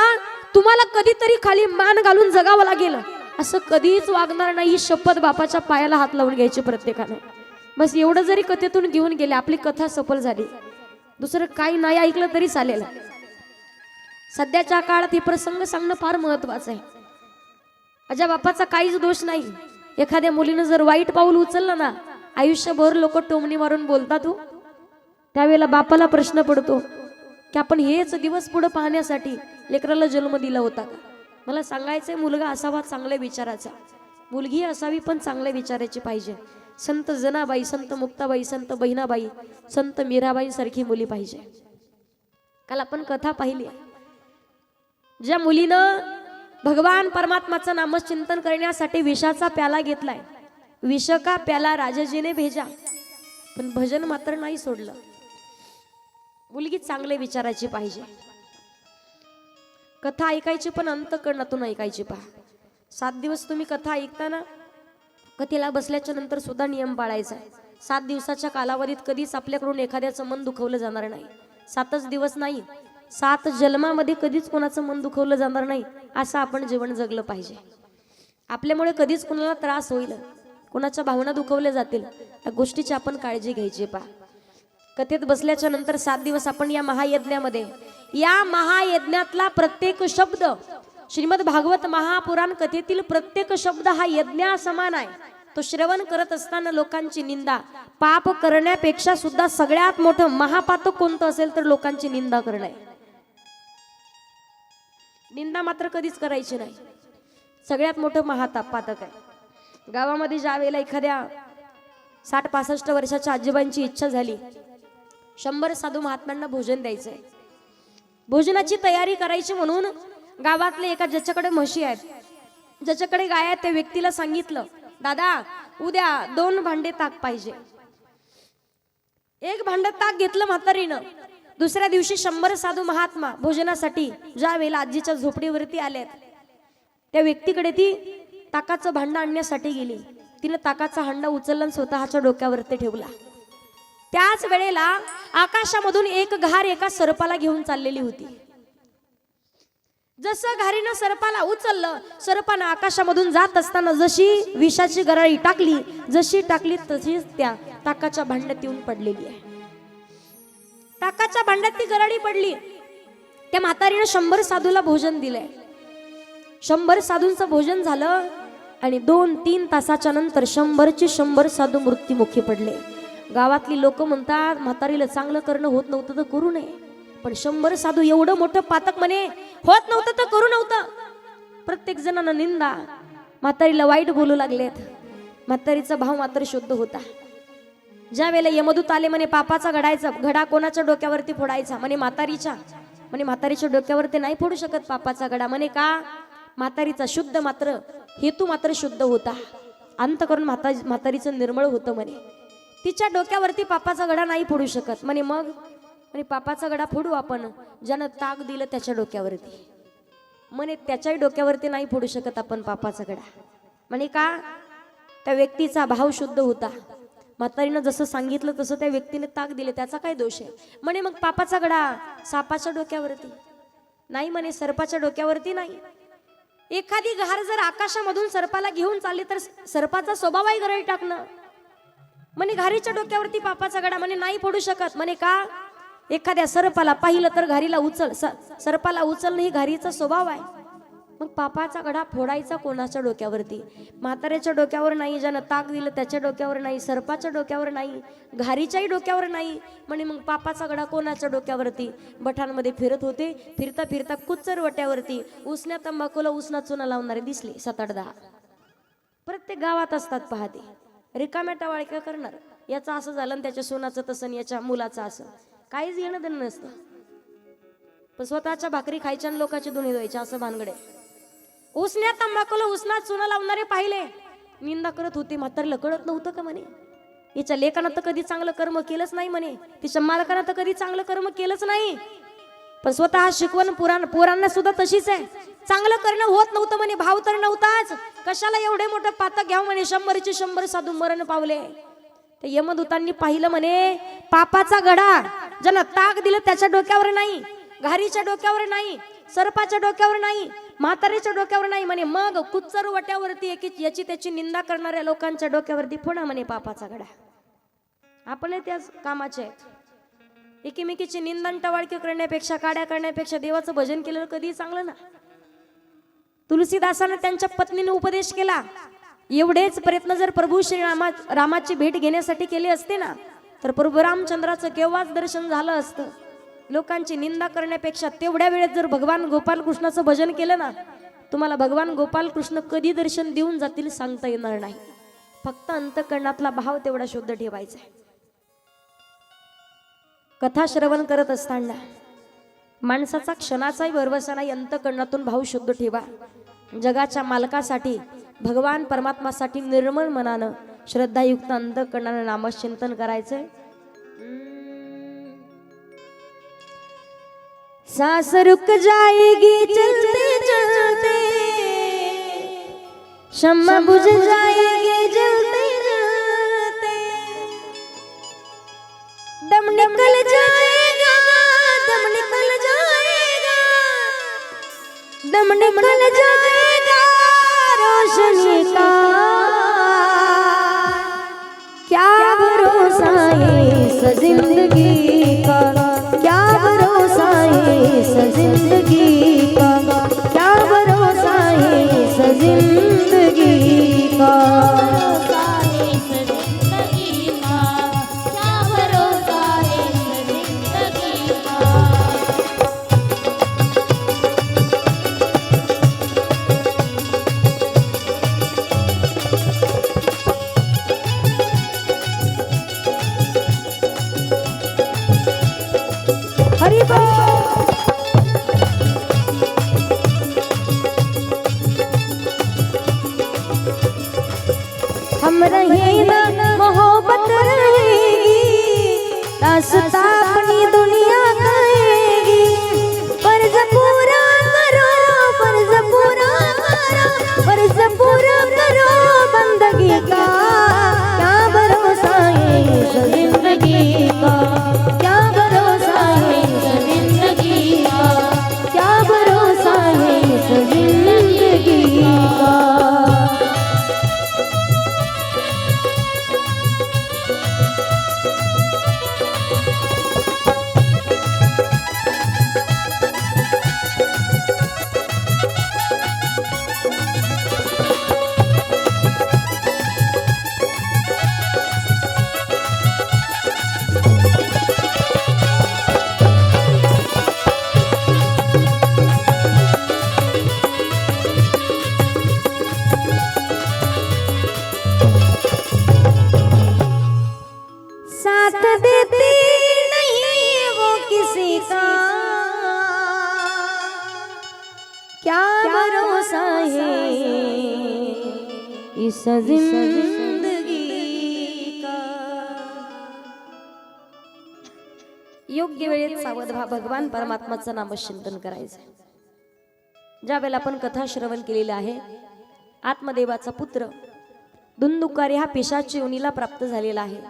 तुम्हाला कधीतरी खाली मान घालून जगावं लागेल असं कधीच वागणार नाही, ही शपथ बापाच्या पायाला हात लावून घ्यायची प्रत्येकाने. बस एवढं जरी कथेतून घेऊन गेले आपली कथा सफल झाली, दुसरं काही नाही ऐकलं तरी चालेल. सध्याच्या काळात हे प्रसंग सांगणं फार महत्वाचं आहे. माझ्या बापाचा काहीच दोष नाही. एखाद्या मुलीनं जर वाईट पाऊल उचललं ना, आयुष्यभर लोक टोमणी मारून बोलतात. त्यावेळेला बापाला प्रश्न पडतो की आपण हेच दिवस पुढे पाहण्यासाठी लेकराला जन्म दिला होता का. मला सांगायचंय, मुलगा असावा चांगल्या विचाराचा, मुलगी असावी पण चांगल्या विचाराची पाहिजे. संत जनाबाई, संत मुक्ताबाई, संत बहिणाबाई, संत मीराबाई सारखी मुली पाहिजे. काल आपण कथा पाहिली, ज्या मुलीनं भगवान परमात्माचं नामचिंतन करण्यासाठी विषाचा प्याला घेतलाय, विष का प्याला राजाजीने भेजा, पण भजन मात्र नाही सोडलं. मुलगी चांगल्या विचाराची पाहिजे. कथा ऐकायची पण अंतःकरणातून ऐकायची पहा. 7 दिवस तुम्ही कथा ऐकताना कथेला बसल्याच्या नंतर सुद्धा नियम पाळायचा. 7 दिवसाच्या कालावधीत कधीच आपल्याकडून एखाद्याचं मन दुखवलं जाणार नाही. 7च दिवस नाही, 7 जन्मामध्ये कधीच कोणाचं मन दुखवलं जाणार नाही. असं आपण जीवन जगलं पाहिजे. आपल्यामुळे कधीच कोणाला त्रास होईल, कोणाच्या भावना दुखवल्या जातील, या गोष्टीची आपण काळजी घ्यायची. पहा, कथेत बसल्याच्या नंतर 7 दिवस आपण या महायज्ञामध्ये, या महायज्ञातला प्रत्येक शब्द, श्रीमद भागवत महापुराण कथेतील प्रत्येक शब्द हा यज्ञा समान आहे. तो श्रवण करत असताना लोकांची निंदा, पाप करण्यापेक्षा सुद्धा सगळ्यात मोठं महापातक कोणतं असेल तर लोकांची निंदा करणं आहे. निंदा मात्र कधीच करायची नाही. सगळ्यात मोठं महापातक आहे. गावामध्ये ज्या वेळेला एखाद्या 60-65 वर्षाच्या आजीबाईंची इच्छा झाली, 100 साधू महात्म्यांना भोजन द्यायचंय, भोजनाची तयारी करायची म्हणून गावातले एका ज्याच्याकडे म्हशी आहेत, ज्याच्याकडे गाय आहेत, त्या व्यक्तीला सांगितलं, दादा उद्या 2 भांडे ताक पाहिजे. 1 भांड ताक घेतलं म्हातारीनं. दुसऱ्या दिवशी 100 साधू महात्मा भोजनासाठी ज्या वेळेला आजीच्या झोपडीवरती आल्यात, त्या व्यक्तीकडे ती ताकाचं भांड आणण्यासाठी गेली. तिने ताकाचा हंडा उचलला आणि स्वतःच्या डोक्यावरती ठेवला. त्याच वेळेला आकाशामधून एक घार एका सर्पाला घेऊन चाललेली होती. जसं घारीनं सर्पाला उचललं, सर्पानं आकाशामधून जात असताना जशी विषाची गराळी टाकली, जशी टाकली तशीच त्या ताकाच्या भांड्यात येऊन पडलेली आहे. ताकाच्या भांड्यात ती गराळी पडली. त्या म्हातारीनं 100 साधूला भोजन दिलंय. 100 साधूंचं भोजन झालं आणि 2-3 तासाच्या नंतर 100चे 100 साधू मृत्युमुखी पडले. गावातली लोक म्हणतात, म्हातारीला चांगलं करणं होत नव्हतं तर करू नये, पण 100 साधू एवढं मोठं पातक म्हणे, होत नव्हतं तर करू नव्हतं. प्रत्येक जणांना निंदा, म्हातारीला वाईट बोलू लागलेत. म्हातारीचा भाव मात्र शुद्ध होता. ज्या वेळेला यमदूत आले म्हणे, पापाचा घडा कोणाच्या डोक्यावरती फोडायचा, म्हणे म्हातारीच्या. म्हणे म्हातारीच्या डोक्यावरती नाही फोडू शकत पापाचा घडा. म्हणे का? म्हातारीचा शुद्ध मात्र हेतू मात्र शुद्ध होता, अंतःकरण म्हातारीचं निर्मळ होतं. म्हणे तिच्या डोक्यावरती पापाचा घडा नाही फोडू शकत. म्हणे मग? म्हणे पापाचा घडा फोडू आपण, ज्यानं ताक दिलं त्याच्या डोक्यावरती. म्हणे त्याच्याही डोक्यावरती नाही फोडू शकत आपण पापाचा घडा. म्हणे का? त्या व्यक्तीचा भाव शुद्ध होता. म्हातारीनं जसं सांगितलं तसं त्या व्यक्तीने ताक दिले, त्याचा काय दोष आहे? म्हणे मग पापाचा घडा सापाच्या डोक्यावरती नाही, म्हणे सर्पाच्या डोक्यावरती नाही. एखादी घार जर आकाशामधून सर्पाला घेऊन चालली तर सर्पाचा स्वभाव आहे गराळी टाकणं. म्हणे घारीच्या डोक्यावरती पापाचा घडा म्हणे नाही फोडू शकत. म्हणे का? एखाद्या सर्पाला पाहिलं तर घारीला उचल, सर्पाला उचलणं ही घारीचा स्वभाव आहे. मग पापाचा घडा फोडायचा कोणाच्या डोक्यावरती? म्हाताऱ्याच्या डोक्यावर नाही, ज्यानं ताक दिलं त्याच्या डोक्यावर नाही, सर्पाच्या डोक्यावर नाही, घारीच्याही डोक्यावर नाही. म्हणे मग पापाचा घडा कोणाच्या डोक्यावरती? बठांमध्ये फिरत होते, फिरता फिरता कुच्चर वट्यावरती उसण्या तंबाखूला उसना चुना लावणारे दिसले 7-8-10. प्रत्येक गावात असतात पाहते. रिकाम्या टवाळक्या करणार, याचं असं झालं आणि त्याच्या सोनाचं तसं, याच्या मुलाचं असं, काहीच घेणं देणं नसतं. पण स्वतःच्या भाकरी खायच्या आणि लोकांची धुणी धुवायची असं भानगडे. उसण्या तंबाखूला उसना चुना लावणारे पाहिले, निंदा करत होते. म्हातारीला कळत नव्हतं का म्हणे, हिच्या लेकानं तर कधी चांगलं कर्म केलंच नाही, म्हणे तिच्या मालकानं तर कधी चांगलं कर्म केलंच नाही. पण स्वतः शिकवण पुराणांना सुद्धा तशीच आहे. चांगलं करणं होत नव्हतं म्हणे, भाव तर नव्हताच. कशाला एवढे मोठं पातक घ्यावं म्हणे. 100चे 100 साधू मरण पावले. ते यमदूतांनी पाहिलं म्हणे, पापाचा घडा ज्यानं ताक दिलं त्याच्या डोक्यावर नाही, घारीच्या डोक्यावर नाही, सर्पाच्या डोक्यावर नाही, म्हातारीच्या डोक्यावर नाही. म्हणे मग कुच्चर वट्यावरती याची त्याची निंदा करणाऱ्या लोकांच्या डोक्यावरती फोडा म्हणे पापाचा घडा. आपण त्याच कामाचे आहेत. एकीमेकीची निंदन टवाळकी करण्यापेक्षा, काड्या करण्यापेक्षा देवाचं भजन केलं कधी चांगलं ना. तुलसीदासानं त्यांच्या पत्नीने उपदेश केला. एवढेच प्रयत्न जर प्रभू श्री रामाची भेट घेण्यासाठी केले असते ना, तर प्रभू रामचंद्राचं केव्हाच दर्शन झालं असतं. लोकांची निंदा करण्यापेक्षा तेवढ्या वेळेत जर भगवान गोपाल कृष्णाचं भजन केलं ना, तुम्हाला भगवान गोपाल कृष्ण कधी दर्शन देऊन जातील सांगता येणार नाही. फक्त अंतःकरणातला भाव तेवढा शुद्ध ठेवायचा आहे. कथा श्रवण करत असताना माणसाचा क्षणाचाही भरवसा नाही, अंतःकरणातून भाव शुद्ध ठेवा. जगाच्या मालकासाठी, भगवान परमात्मासाठी निर्मळ मनानं, श्रद्धायुक्त अंतःकरणानं नामचिंतन करायचंय. सांस रुक जाएगी चलते चलते, शम्मा बुझ जाएगी जलते जलते, दम निकल जाएगा, दम निकल जाएगा, दम निकल जाएगा रोशनी का, क्या भरोसा है इस जिंदगी का, क्या भरोसा है इस जिंदगी का, क्या भरोसा है इस जिंदगी का। हरि बोल। हम रहे ना मोहब्बत रहेगी, रास्ता अपनी दुनिया कहेगी, फर्ज पूरा करो, फर्ज पूरा करो, फर्ज पूरा करो बंदगी का, क्या भरोसा है इस जिंदगी का, क्या भरोसा है इस जिंदगी का, क्या भरोसा है इस जिंदगी का। साथ देती नहीं वो किसी का, क्या भरोसा है इस जिंदगी का। योग्य वेळेत सावध व्हा, भगवान परमात्माचं नामचिंतन करायचं। ज्या वेळेला आपण कथा श्रवण केलेली आहे, आत्मदेवाचा पुत्र धुंदुकारी हा पिशाच योनीला प्राप्त झालेला आहे।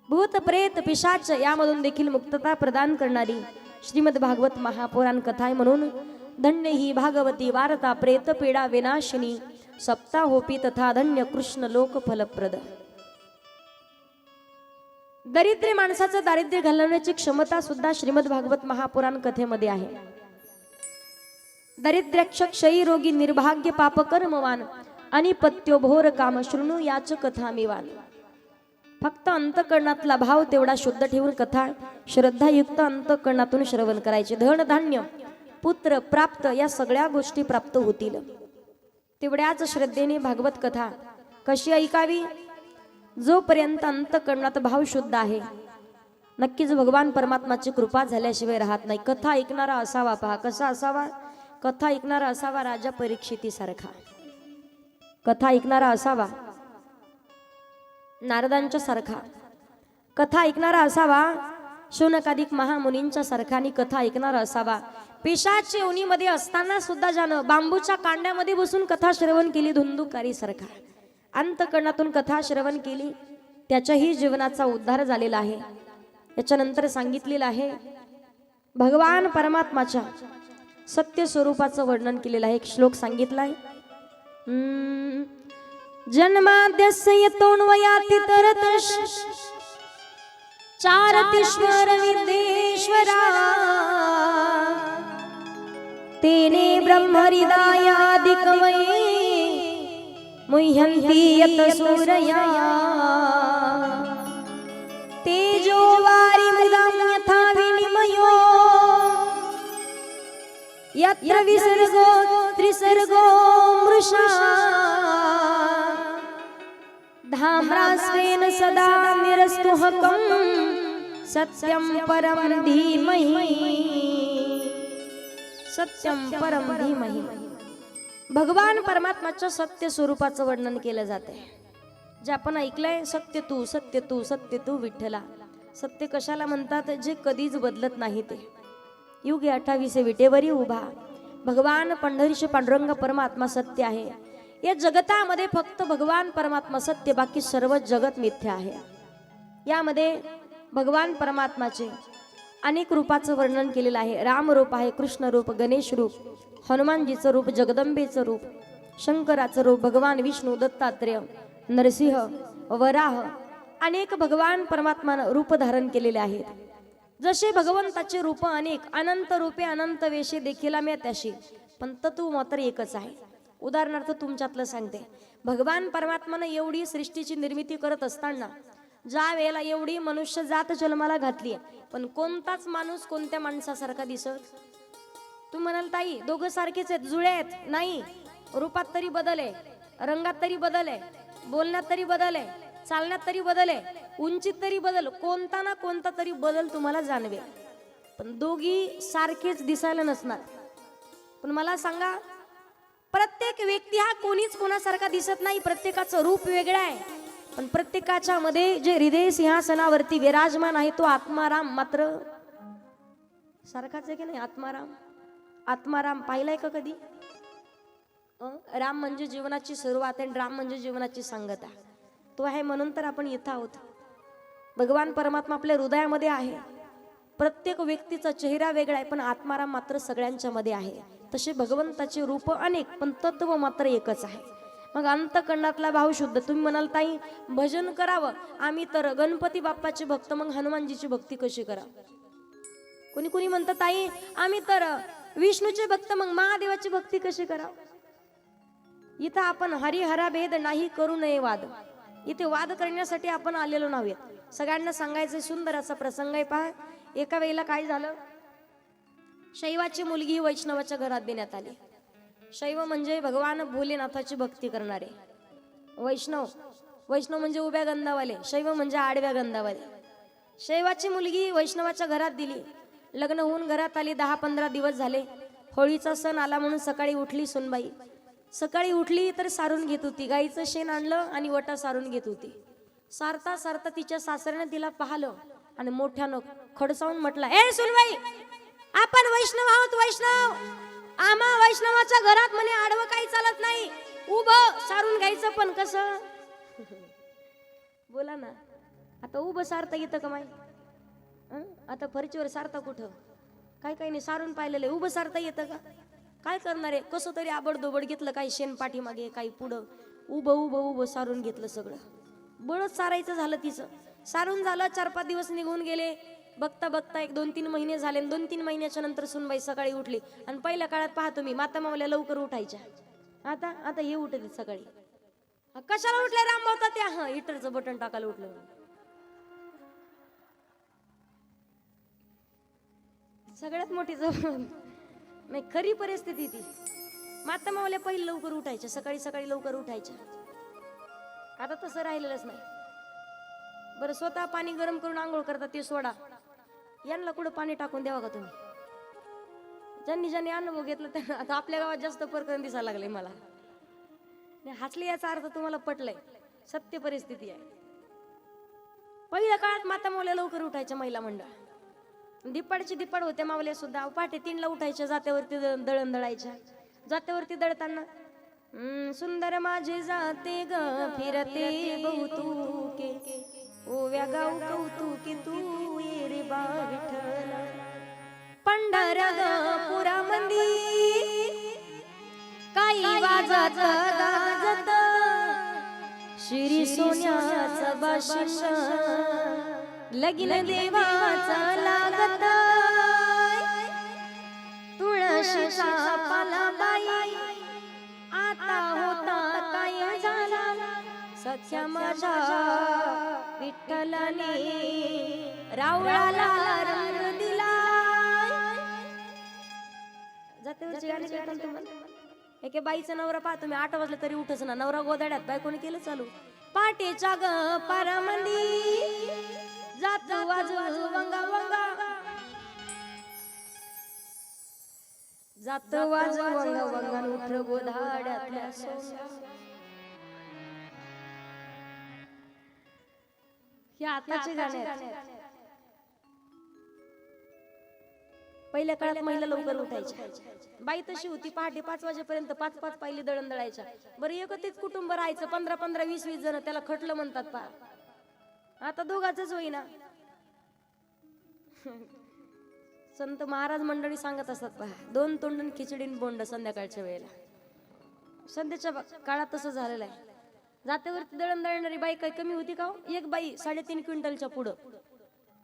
भूत प्रेत पिशाच यामधून देखील मुक्तता प्रदान करणारी श्रीमद भागवत महापुराण कथा आहे। म्हणून धन्य ही भागवती वार्ता, प्रेत पीडा विनाशिनी, सप्ताहोपी तथा धन्य कृष्ण लोक फलप्रद। दरिद्री माणसाचं दारिद्र्य घालवण्याची क्षमता सुद्धा श्रीमद भागवत महापुराण कथेमध्ये आहे। दरिद्र्यक्ष, क्षयी रोगी, निर्भाग्य, पापकर्मवान आणि पत्योभोर काम शृणु याच कथा मिवान। फक्त अंतकरणातला भाव तेवढा शुद्ध ठेवून कथा श्रद्धायुक्त अंतकरणातून श्रवण करायचे। धन धान्य पुत्र प्राप्त या सगळ्या गोष्टी प्राप्त होतील, तेवढ्याच श्रद्धेने भागवत कथा कशी ऐकावी, जोपर्यंत अंतकरणात भाव शुद्ध आहे नक्कीच भगवान परमात्माची कृपा झाल्याशिवाय राहत नाही। कथा ऐकणारा असावा, पहा कसा असावा, कथा ऐकणारा असावा राजा परीक्षितीसारखा, कथा ऐकणारा असावा नारदांच्या सारखा, कथा ऐकणारा असावा शौनकादिक महामुनींच्या सारखा, आणि कथा ऐकणारा असावा पिशाच योनीमध्ये असताना सुद्धा ज्यानं बांबूच्या कांड्यामध्ये बसून कथा श्रवण केली धुंदुकारी सारखा, अंतकरणातून कथा श्रवण केली, त्याच्याही जीवनाचा उद्धार झालेला आहे। याच्यानंतर सांगितलेलं आहे भगवान परमात्माच्या सत्य स्वरूपाचं वर्णन केलेलं आहे। एक श्लोक सांगितलाय, जन्माद्यस्य यतोऽन्वयाति तरतश् चारतीश्वर विद्येश्वरा, तेने ब्रह्महृदायादि कवये मुह्यन्ति यत सूरया, तेजो वारिमृदां यथा विनिमयो यत्र विसर्गो त्रिसर्गो मृषा, धाम्रास्वेन सदा निरस्तुहकं सत्यं परम धीमहि, सत्यं परम धीमहि। भगवान परमात्माच्या सत्य स्वरूपाचं वर्णन केलं जाते। जे आपण ऐकलंय, सत्य तू, सत्य तू, सत्य तू विठ्ठला। सत्य कशाला म्हणतात? जे कधीच बदलत नाही ते। युगे 28 विटेवरी उभा भगवान पंढरीश पांडुरंग परमात्मा सत्य आहे। या जगतामध्ये फक्त भगवान परमात्मा सत्य, बाकी सर्व जगत मिथ्या आहे। यामध्ये भगवान परमात्माचे अनेक रूपाचं वर्णन केलेलं आहे. राम रूप आहे, कृष्ण रूप, गणेश रूप, हनुमानजीचं रूप, जगदंबेचं रूप, शंकराचं रूप, भगवान विष्णू, दत्तात्रेय, नरसिंह, वराह, अनेक भगवान परमात्मानं रूप धारण केलेले आहेत. जसे भगवंताचे रूप अनेक, अनंत रूपे अनंत वेशे देखील आम्ही त्याशी, पण तत्व मात्र एकच आहे. उदाहरणार्थ तुमच्यातलं सांगते, भगवान परमात्मानं एवढी सृष्टीची निर्मिती करत असताना ज्या वेळेला एवढी मनुष्य जात जन्माला घातली, पण कोणताच माणूस कोणत्या माणसासारखा दिसत? तू म्हणाल ताई दोघं सारखेच आहेत, जुळे आहेत, नाही. रूपात तरी बदल आहे, रंगात तरी बदल आहे, बोलण्यात तरी बदल आहे, चालण्यात तरी बदल आहे, उंचीत तरी बदल, कोणता ना कोणता तरी बदल तुम्हाला जाणवेल. पण दोघी सारखेच दिसायला नसणार. पण मला सांगा, प्रत्येक व्यक्ती हा कोणीच कोणासारखा दिसत नाही. प्रत्येकाचं रूप वेगळं आहे, पण प्रत्येकाच्या मध्ये जे हृदय सिंहासनावरती विराजमान आहे तो आत्माराम मात्र सारखाच आहे की नाही? आत्माराम, आत्माराम पाहिलाय का कधी? राम म्हणजे जीवनाची सुरुवात आहे, राम म्हणजे जीवनाची सांगता. तो आहे म्हणून तर आपण इथं आहोत. भगवान परमात्मा आपल्या हृदयामध्ये आहे. प्रत्येक व्यक्तीचा चेहरा वेगळा आहे, पण आत्माराम मात्र सगळ्यांच्या मध्ये आहे. तसे भगवंताचे रूप अनेक, पण तत्व मात्र एकच आहे. मग अंतकरणातला भाव शुद्ध. तुम्ही म्हणाल ताई भजन करावं, आम्ही तर गणपती बाप्पाचे भक्त, मग हनुमानजीची भक्ती कशी करा? कोणी कोणी म्हणतात ताई आम्ही तर विष्णूचे भक्त, मग महादेवाची भक्ती कशी करा? इथं आपण हरिहरा भेद नाही करू नये वाद. इथे वाद करण्यासाठी आपण आलेलो नाहीत. सगळ्यांना सांगायचं सुंदर असा प्रसंग आहे. पहा, एका वेळेला काय झालं, शैवाची मुलगी वैष्णवाच्या घरात देण्यात आली. शैव म्हणजे भगवान भोलेनाथाची भक्ती करणारे. वैष्णव, वैष्णव म्हणजे उभ्या गंधावाले, शैव म्हणजे आडव्या गंधावाले. शैवाची मुलगी वैष्णवाच्या घरात दिली. लग्न होऊन घरात आली. 10-15 दिवस झाले. होळीचा सण आला म्हणून सकाळी उठली सुनबाई. सकाळी उठली तर सारून घेत होती. गाईचं शेण आणलं आणि वटा सारून घेत होती. सारता सारता तिच्या सासऱ्याने तिला पाहिलं आणि मोठ्यानं खडसावून म्हटलं, ए सुनबाई, आपण वैष्णव आहोत. वैष्णव, आम्हा वैष्णवाच्या घरात म्हणे आडवं काही चालत नाही, उभं सारून घ्यायचं. पण कसं? बोला ना. आता उभं सारता येतं का माई? आता फरचीवर सारता कुठं? काय काही नाही, सारून पाहिलेलं. उभं सारता येतं का? काय करणार आहे? कसं तरी आबडदोबड घेतलं, काही शेण पाठीमागे, काही पुढं, उभं उभं उभं सारून घेतलं सगळं. बळच सारायचं झालं तिचं. सारून झालं. 4-5 दिवस निघून गेले. बघता बघता 1-2-3 महिने झाले. 2-3 महिन्याच्या नंतर सुनबाई सकाळी उठली. आणि पहिल्या काळात पहा तुम्ही, माता मावल्या लवकर उठायच्या. आता आता हे उठत सकाळी. कशाला उठल्या राम होता त्या? हिटरचं बटन टाकायला उठलं. सगळ्यात मोठी जबाब नाही, खरी परिस्थिती ती. माता मावल्या पहिले लवकर उठायच्या, सकाळी सकाळी लवकर उठायच्या. आता तसं राहिलेलंच नाही. बरं, स्वतः पाणी गरम करून आंघोळ करतात ते सोडा, यांना कुठं पाणी टाकून द्यावा का तुम्ही? ज्यांनी ज्यांनी अनुभव घेतला त्यांना आता आपल्या गावात जास्त प्रकरण दिसायला लागले मला. हसले याचा अर्थ तुम्हाला पटलंय, सत्य परिस्थिती आहे. पहिल्या काळात माता मावल्या लवकर उठायच्या महिला मंडळ. दिपाडची दिपाड होत्या मावल्या सुद्धा. पहाटे 3ला उठायच्या, जात्यावरती दळण दळायच्या. जात्यावरती दळताना सुंदर माझे जाते ग फिरते बहुतूके, ओव्या गाऊ कौतुके तू ये रे बा विठ्ठल. पंढरा ग पुरा मंदी काही वाजत गाजत, श्री सोन्याचा बाशिंग लगीन देवाचा लागत. तुळशीचा पाला बाई आता होता काय झाला, सख्या माझ्या विठ्ठलाने रावळाला रंग दिला. जाते एके बाईचा नवरा पाहतो मी, 8 वाजले तरी उठच ना. नवरा गोदाड्यात, बायकोने केलं चालू. पाटेच्या ग पारामंदी जात वाजू वंगा वंगा, जात वाजू वंगा वंगा, उठ गोधाड्यातल्या सोंगा. हे आताचे गाणे आहेत. पहिल्या काळात महिला लवकर उठायच्या. बाई तशी होती, पहाटे 5 वाजेपर्यंत 5-5 पायली दळण दळायच्या. बरं, एकत्रित कुटुंब राहायचं, 15-15, 20-20 जण. त्याला खटलं म्हणतात. पहा, आता दोघाच होईना. संत महाराज मंडळी सांगत असतात पहा, 2 तोंडन खिचडीन बोंड संध्याकाळच्या वेळेला. सध्याच्या काळात तसं झालेलं आहे. जातेवरती दळण दळणारी बाई काही कमी होती का हो? एक बाई 3.5 क्विंटलच्या पुढं.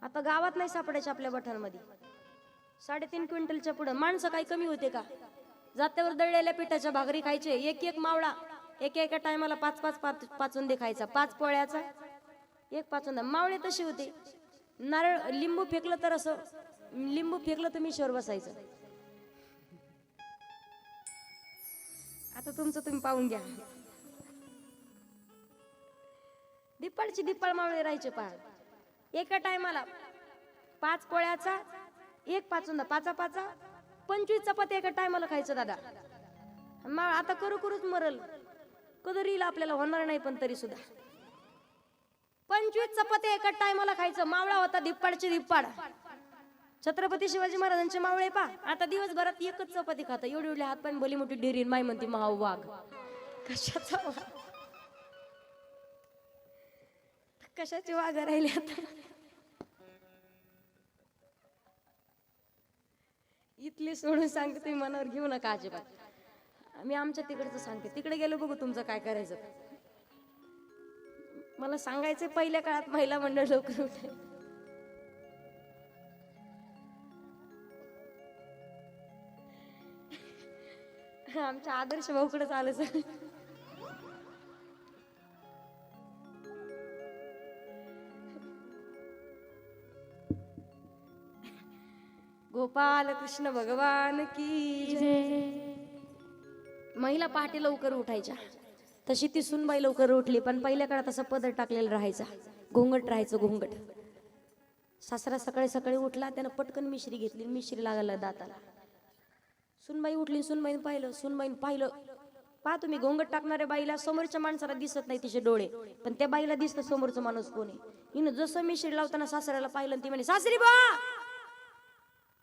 आता गावात नाही सापडायची आपल्या बठांमध्ये. 3.5 क्विंटलच्या पुढं माणसं काही कमी होते का? जात्यावर दळलेल्या पिठाच्या भाकरी खायचे. एक मावळा एका टायमाला 5 पाचून खायचा. 5 पोळ्याचा 1 पाचून. मावळे तसे होते. नारळ लिंबू फेकलं तर असं लिंबू फेकलं तर मी शोर बसायचं. आता तुमचं तुम्ही पाहून घ्या. दिप्पाळ मावळे राहायचे पहा. एका टायमाला 5 पोळ्याचा 1 पाचून 5 25 चपात्या एका टायमाला खायचं दादा. आता करूच मरल. कदर येईल आपल्याला होणार नाही, पण तरी सुद्धा 25 चपात्या एका टायमाला खायचं. मावळा होता दिप्पाड. छत्रपती शिवाजी महाराजांचे मावळे पा. आता दिवसभरात 1च चपाती खाता. एवढी हात पाय बोली मोठी डेरी. माय म्हणते महाव वाघ. कशाचा वाघ? कशाचे वाघ राहिले आता? इथले सोडून सांगते, तुम्ही मनावर घेऊ नका अजिबात. मी आमच्या तिकडचं सांगते. तिकडे गेलो बघू तुमचं काय करायचं. मला सांगायचं पहिल्या काळात महिला मंडळ लवकर उठे. आमच्या आदर्श भाऊकडे आलं. गोपाल कृष्ण भगवान की जय. महिला पहाटे लवकर उठायच्या. तशी ती सुनबाई लवकर उठली, पण पहिल्या काळात असा पदर टाकलेला राहायचा. घोंगट राहायचं, घोंगट. सासरा सकाळी उठला, त्यानं पटकन मिश्री घेतली. मिश्री लागायला दाताला. सुनबाई उठली. सुनबाईन पाहिलं. पहा तुम्ही, घोंगट टाकणाऱ्या बाईला समोरच्या माणसाला दिसत नाही तिचे डोळे, पण त्या बाईला दिसतं समोरचा माणूस कोण आहे. हिनं जसं मिश्री लावताना सासऱ्याला पाहिलं, ती म्हणे, सासरी बा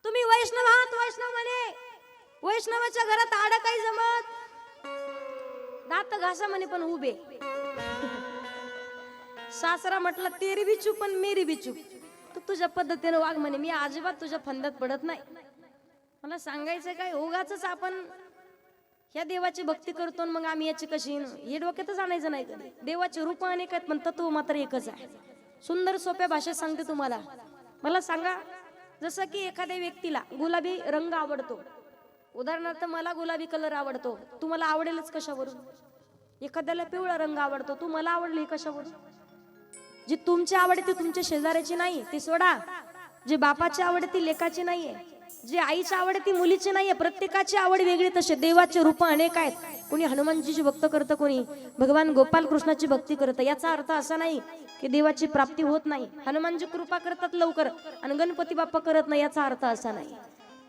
तुम्ही वैष्णव आहात. वैष्णव म्हणे, वैष्णवाच्या घरात आड काही जमत. दात घासा म्हणे पण उभे. सासरा म्हटलं, तेरी बी चूप पण मेरी बी चूप. तू तुझ्या पद्धतीने वाग म्हणे. मी अजिबात तुझ्या फंदात पडत नाही. मला सांगायचं काय, उगाच आपण ह्या देवाची भक्ती करतो मग आम्ही याची कशी, हे डोक्यातच आणायचं नाही. कधी देवाचे रूप अनेक आहेत, पण तत्व मात्र एकच आहे. सुंदर सोप्या भाषेत सांगते तुम्हाला. मला सांगा, जसं की एखाद्या व्यक्तीला गुलाबी रंग आवडतो. उदाहरणार्थ मला गुलाबी कलर आवडतो. तुम्हाला आवडेलच कशावरून? एखाद्याला पिवळा रंग आवडतो. तुम्हाला आवडली कशावरून? जी तुमची आवडते ती तुमच्या शेजाऱ्याची नाही, ती सोडा. जी बापाची आवडते ती लेकाची नाहीये. जी आईची आवड ती मुलीची नाहीये. प्रत्येकाची आवड वेगळी. तसे देवाचे रूप अनेक आहेत. कोणी हनुमानजीची भक्त करतं, कोणी भगवान गोपाल कृष्णाची भक्ती करतं. याचा अर्थ असा नाही की देवाची प्राप्ती होत नाही. हनुमानजी कृपा करतात लवकर आणि गणपती बाप्पा करत नाही, याचा अर्थ असा नाही.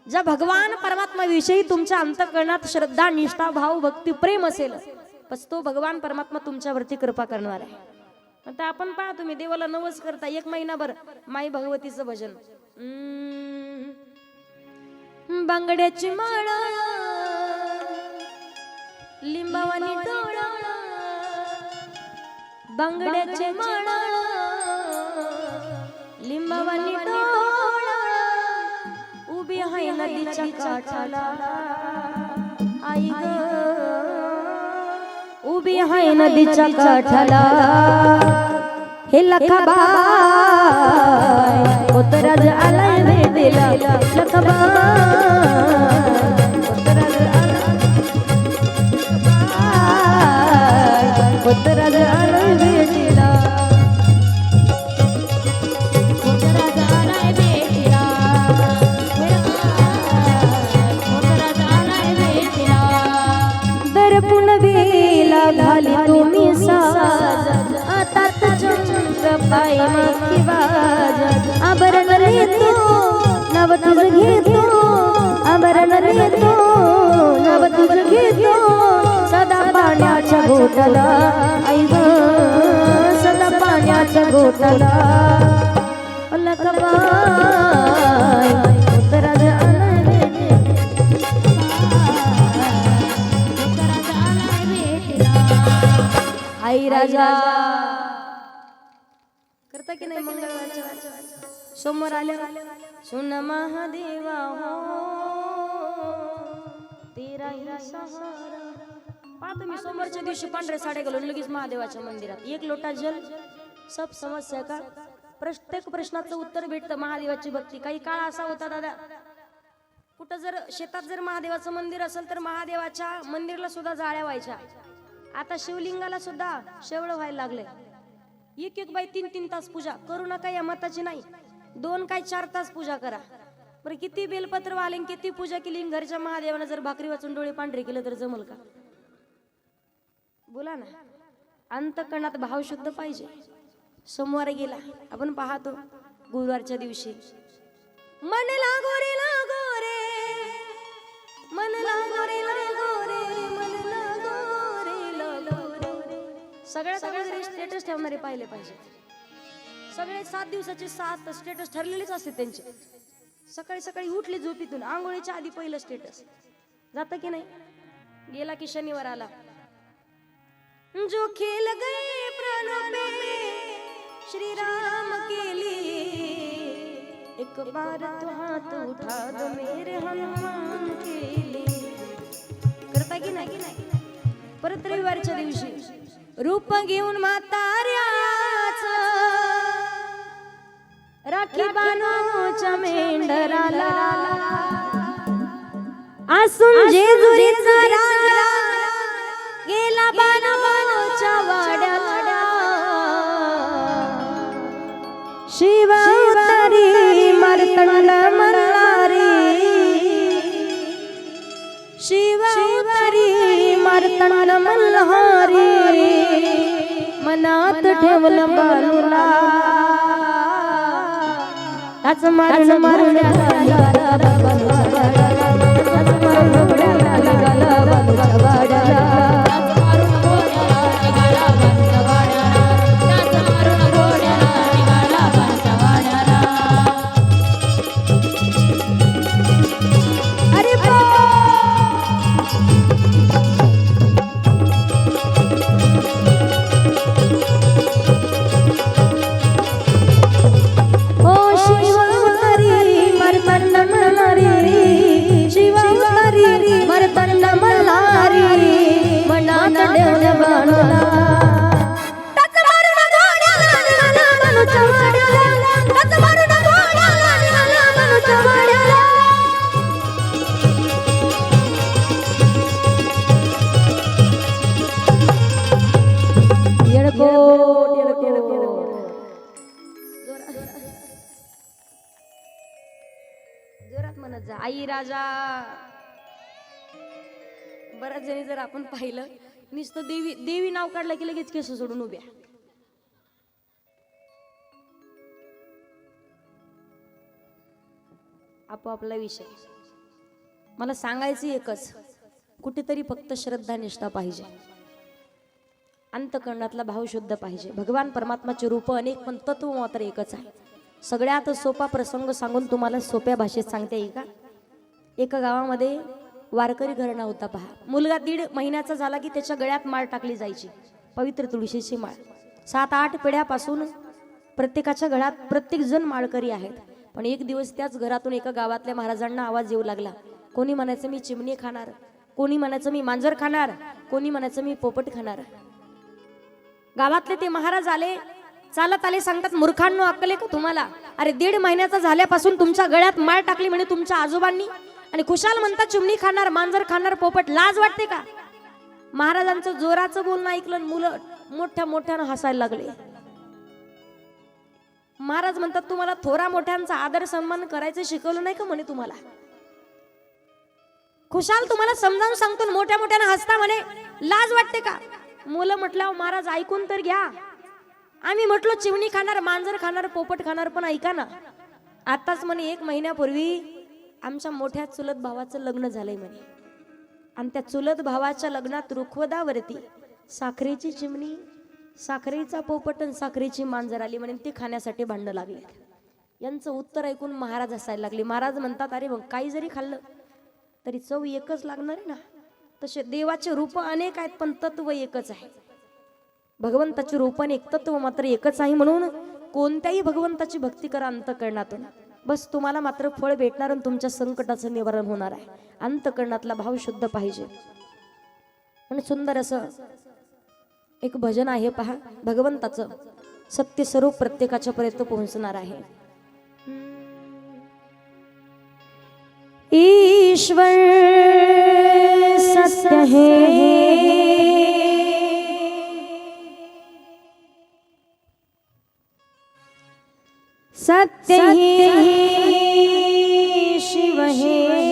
ज्या भगवान परमात्मा विषयी तुमच्या अंतःकरणात श्रद्धा, निष्ठा, भाव, भक्ती, प्रेम असेल, बस तो भगवान परमात्मा तुमच्यावरती कृपा करणार आहे. आता आपण पहा, तुम्ही देवाला नवस करता 1 महिनाभर माई भगवतीचं भजन. बांगड्याची माळ, लिंबावानी डोळा, बांगड्याची माळ, लिंबावानी डोळा, उभी आहे नदीच्या काठाला. आई ग, उभी आहे नदीच्या काठाला. हे लखाबाई उतराज आलाय भेटीला. लखाबाई उतराज आलाय भेटीला. उतराज आलाय भेटीला. उतराज आलाय भेटीला. दर्पण वेला घाली तुम्ही साज. आता चंद्र पाय माखी वाज. आभरण लेतो नव तुझ घेतो. आभरण लेतो नव तुझ घेतो. सदा पाण्याच्या घोटाला. आई ग, सदा पाण्याच्या घोटाला. लखाबाई उतराज आलाय भेटीला. आई राजा करता की की नाही मंगळवारच्या सोमवार आले सुन महादेवा हो तेरा ही सहारा. पहा तुम्ही सोमवारच्या दिवशी पांढऱ्या साड्या घालून लगेच महादेवाच्या मंदिरात एक लोटा जल सब समस्या का प्रत्येक प्रश्नाचं उत्तर भेटतं. महादेवाची भक्ती. काही काळ असा होता दादा कुठं जर शेतात जर महादेवाचं मंदिर असेल तर महादेवाच्या मंदिराला सुद्धा जाळ्या व्हायच्या. आता शिवलिंगाला सुद्धा शेवळ व्हायला लागले. एक एक बाई 3-3 तास पूजा करू नका या मताची नाही. 2 काय 4 तास पूजा करा. बरं किती बेलपत्र वाले किती पूजा केली घरच्या महादेवानं जर भाकरी वाचून डोळे पांढरे केलं तर जमल का? बोला ना. अंतकरणात भाव शुद्ध पाहिजे. सोमवार गेला आपण पाहतो गुरुवारच्या दिवशी मन लागो रे लागो रे मन लागो रे लागो रे मन लागो रे लागो रे. सगळ्यात अगोदर स्टेटस ठेवणारे पाहिले पाहिजे. सगळे 7 दिवसाचे 7 स्टेटस ठरलेलेच असते त्यांचे. सकाळी सकाळी उठले झोपीतून आंघोळीच्या आधी पहिलं स्टेटस जातं की नाही. गेला की शनिवार आला जो खेल गए प्राणों में श्री राम के लिए एक बार तो हाथ उठा दो मेरे हनुमान के लिए. करता की नाही. परत रविवारच्या दिवशी रूप घेऊन म्हाताऱ्याच राखी बाणूच्या मेंढराला आसून जेजुरीचा राजा गेला बाणूच्या वाड्याला शिवतारी मारतंड मल्हारी शिवतारी मारतंड मल्हारी मनात ठेवलं बाणूला त्याच मारून मारण्याला निघाला बाणूच्या वाड्याला त्याच मारून घोड्याला निघाला बाणूच्या वाड्याला आई राजा. बऱ्याच जणी जर आपण पाहिलं नुसतं देवी नाव काढलं की लगेच केस सोडून उभ्या. आपोआपला विषय. मला सांगायचं एकच कुठेतरी फक्त श्रद्धा निष्ठा पाहिजे. अंतकरणातला भाव शुद्ध पाहिजे. भगवान परमात्माचे रूप अनेक पण तत्व मात्र एकच आहे. सगळ्यात सोपा प्रसंग सांगून तुम्हाला सोप्या भाषेत सांगता येईल का? एका गावामध्ये वारकरी घराणा होता. पहा मुलगा 1.5 महिन्याचा झाला की त्याच्या गळ्यात माळ टाकली जायची. पवित्र तुळशीची माळ. 7-8 पिढ्यापासून प्रत्येकाच्या घरात प्रत्येक जण माळकरी आहेत. पण एक दिवस त्याच घरातून एका गावातल्या महाराजांना आवाज येऊ लागला. कोणी म्हणायचं मी चिमणी खाणार, कोणी म्हणायचं मी मांजर खाणार, कोणी म्हणायचं मी पोपट खाणार. गावातले ते महाराज आले, चालत आले, सांगतात मूर्खांनो अक्कल आहे का तुम्हाला? अरे 1.5 महिन्याचा झाल्यापासून तुमच्या गळ्यात माळ टाकली म्हणे तुमच्या आजोबांनी आणि खुशाल म्हणतात चिमणी खाणार, मांजर खाणार, पोपट. लाज वाटते का? महाराजांचं जोराचं बोलणं ऐकलं, मुलं मोठ्या मोठ्यानं हसायला लागले. महाराज म्हणतात तुम्हाला थोरा मोठ्यांचा आदर सन्मान करायचं शिकवलं नाही का म्हणे तुम्हाला? खुशाल तुम्हाला समजावून सांगतो, मोठ्या मोठ्यानं हसता म्हणे. लाज वाटते का? मुलं म्हटलं महाराज ऐकून तर घ्या. आम्ही म्हटलो चिमणी खाणार, मांजर खाणार, पोपट खाणार, पण ऐका ना. आताच म्हणे 1 महिन्यापूर्वी आमच्या मोठ्या चुलत भावाचं लग्न झालंय म्हणे. आणि त्या चुलत भावाच्या लग्नात रुखवतावरती साखरेची चिमणी, साखरेचा पोपट आणि साखरेची मांजर आली म्हणे. ते खाण्यासाठी भांडणं लागले. यांचं उत्तर ऐकून महाराज हसायला लागले. महाराज म्हणतात अरे मग काही जरी खाल्लं तरी चव एकच लागणार आहे ना. तसे देवाचे रूप अनेक आहेत पण तत्व एकच आहे. भगवंताचे रूप अनेक, तत्व मात्र एकच आहे. म्हणून कोणत्याही भगवंताची भक्ती करा अंतःकरणातून, बस तुम्हाला मात्र फळ भेटणार आणि तुमच्या संकटाचं निवारण होणार आहे. अंतःकरणातला भाव शुद्ध पाहिजे. आणि सुंदर असं एक भजन आहे पहा, भगवंताचं सत्य स्वरूप प्रत्येकाच्या पर्यंत पोहोचणार आहे. ईश्वर सत्य है, सत्य ही शिव है,